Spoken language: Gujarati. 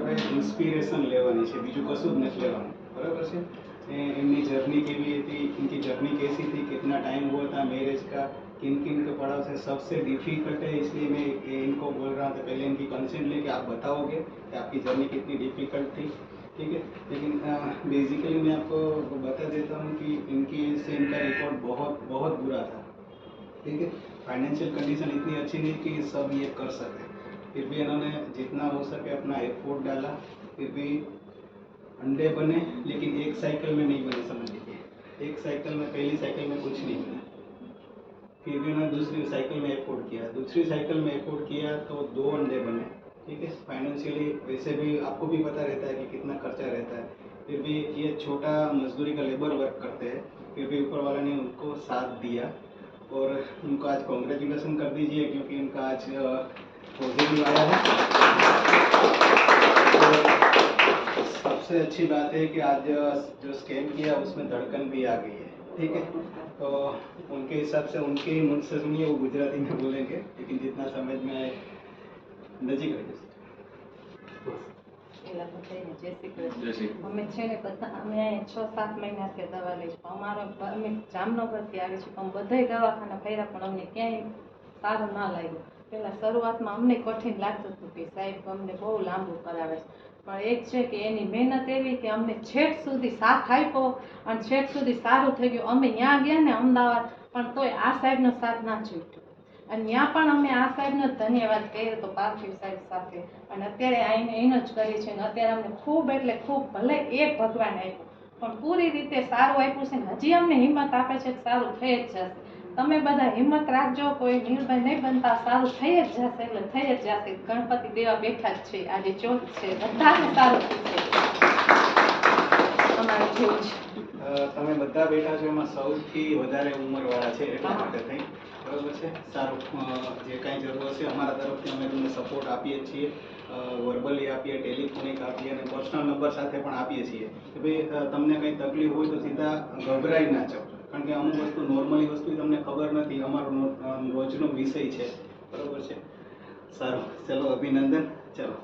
આપણે ઇન્સ્પિરેશન લેવાની છે, બીજું કશું જ નથી લેવાનું, बराबर છે। इनकी जर्नी केवी थी, इनकी जर्नी कैसी थी, कितना टाइम हुआ था मैरिज का, किन किन के पड़ाव से सबसे डिफ़िकल्ट है, इसलिए मैं इनको बोल रहा था पहले इनकी कंसेंट लेके आप बताओगे कि आपकी जर्नी कितनी डिफ़िकल्ट थी, ठीक है। लेकिन बेसिकली मैं आपको बता देता हूँ कि इनकी से इनका रिकॉर्ड बहुत बहुत बुरा था, ठीक है। फाइनेंशियल कंडीशन इतनी अच्छी नहीं कि सब ये कर सके, फिर भी इन्होंने जितना हो सके अपना एफर्ट डाला, फिर भी अंडे बने, लेकिन एक साइकिल में नहीं बने, समझ लीजिए। एक साइकिल में, पहली साइकिल में कुछ नहीं बना, फिर भी उन्होंने दूसरी साइकिल में एफोर्ड किया, दूसरी साइकिल में एफोर्ड किया तो 2 अंडे बने, ठीक है। फाइनेंशियली वैसे भी आपको भी पता रहता है कि कितना खर्चा रहता है, फिर भी ये छोटा मजदूरी का लेबर वर्क करते हैं, फिर भी ऊपर वाला ने उनको साथ दिया और उनको आज कॉन्ग्रेचुलेसन कर दीजिए, क्योंकि उनका आज पॉजिटिव आया है। सबसे अच्छी बात है कि आज जो स्कैम किया उसमें धड़कन भी आ गई है, ठीक है। तो उनके हिसाब से उनके ही मुंह से सुनिए, वो गुजराती में बोलेंगे, लेकिन जितना समझ में आए नजीक रहिए। અમે છે ને બધા અમે 6-7 મહિનાથી દવા લઈ છીએ, અમારો અમે જામનગરથી આવી છીએ, પણ બધાય દવાખાના ફર્યા પણ અમને ક્યાંય સારું ના લાગ્યું। પહેલાં શરૂઆતમાં અમને કઠિન લાગતું હતું કે સાહેબ અમને બહુ લાંબુ કરાવે છે, પણ એક છે કે એની મહેનત એવી કે અમને છેક સુધી સાથ આપ્યો અને છેક સુધી સારું થઈ ગયું। અમે ત્યાં ગયા ને અમદાવાદ, પણ તોય આ સાહેબનો સાથ ના છૂટ્યો અને ત્યાં પણ અમે આ સાહેબનો ધન્યવાદ કર્યો તો પાર્થિવ સાહેબ સાથે, અને અત્યારે આવીને એનો જ કરી છે ને અત્યારે અમને ખૂબ એટલે ખૂબ, ભલે એક ભગવાન આપ્યું પણ પૂરી રીતે સારું આપ્યું છે ને હજી અમને હિંમત આપે છે કે સારું થઈ જ જશે। તમે બધા હિંમત રાખજો, કોઈ નિર્ભય નહીં બનતા, સારું થઈ જ જશે, એટલે થઈ જ જશે। ગણપતિ દેવા બેઠા જ છે, આજે ચોથ છે, બધાને સારું થશે અમારે જેવું છે। તમે બધા બેઠા છો એમાં સૌથી વધારે ઉંમરવાળા છે, એટલા માટે થઈ, બરાબર છે। સારું, જે કાંઈ જરૂર હશે અમારા તરફથી અમે તમને સપોર્ટ આપીએ છીએ, વર્બલી આપીએ, ટેલિફોનિક આપીએ અને પર્સનલ નંબર સાથે પણ આપીએ છીએ કે ભાઈ તમને કંઈ તકલીફ હોય તો સીધા ગભરાઈ ના જાઓ, કારણ કે અમુક વસ્તુ નોર્મલી વસ્તુ તમને ખબર નથી, અમારો રોજનો વિષય છે, બરાબર છે। સારું, ચલો અભિનંદન, ચલો।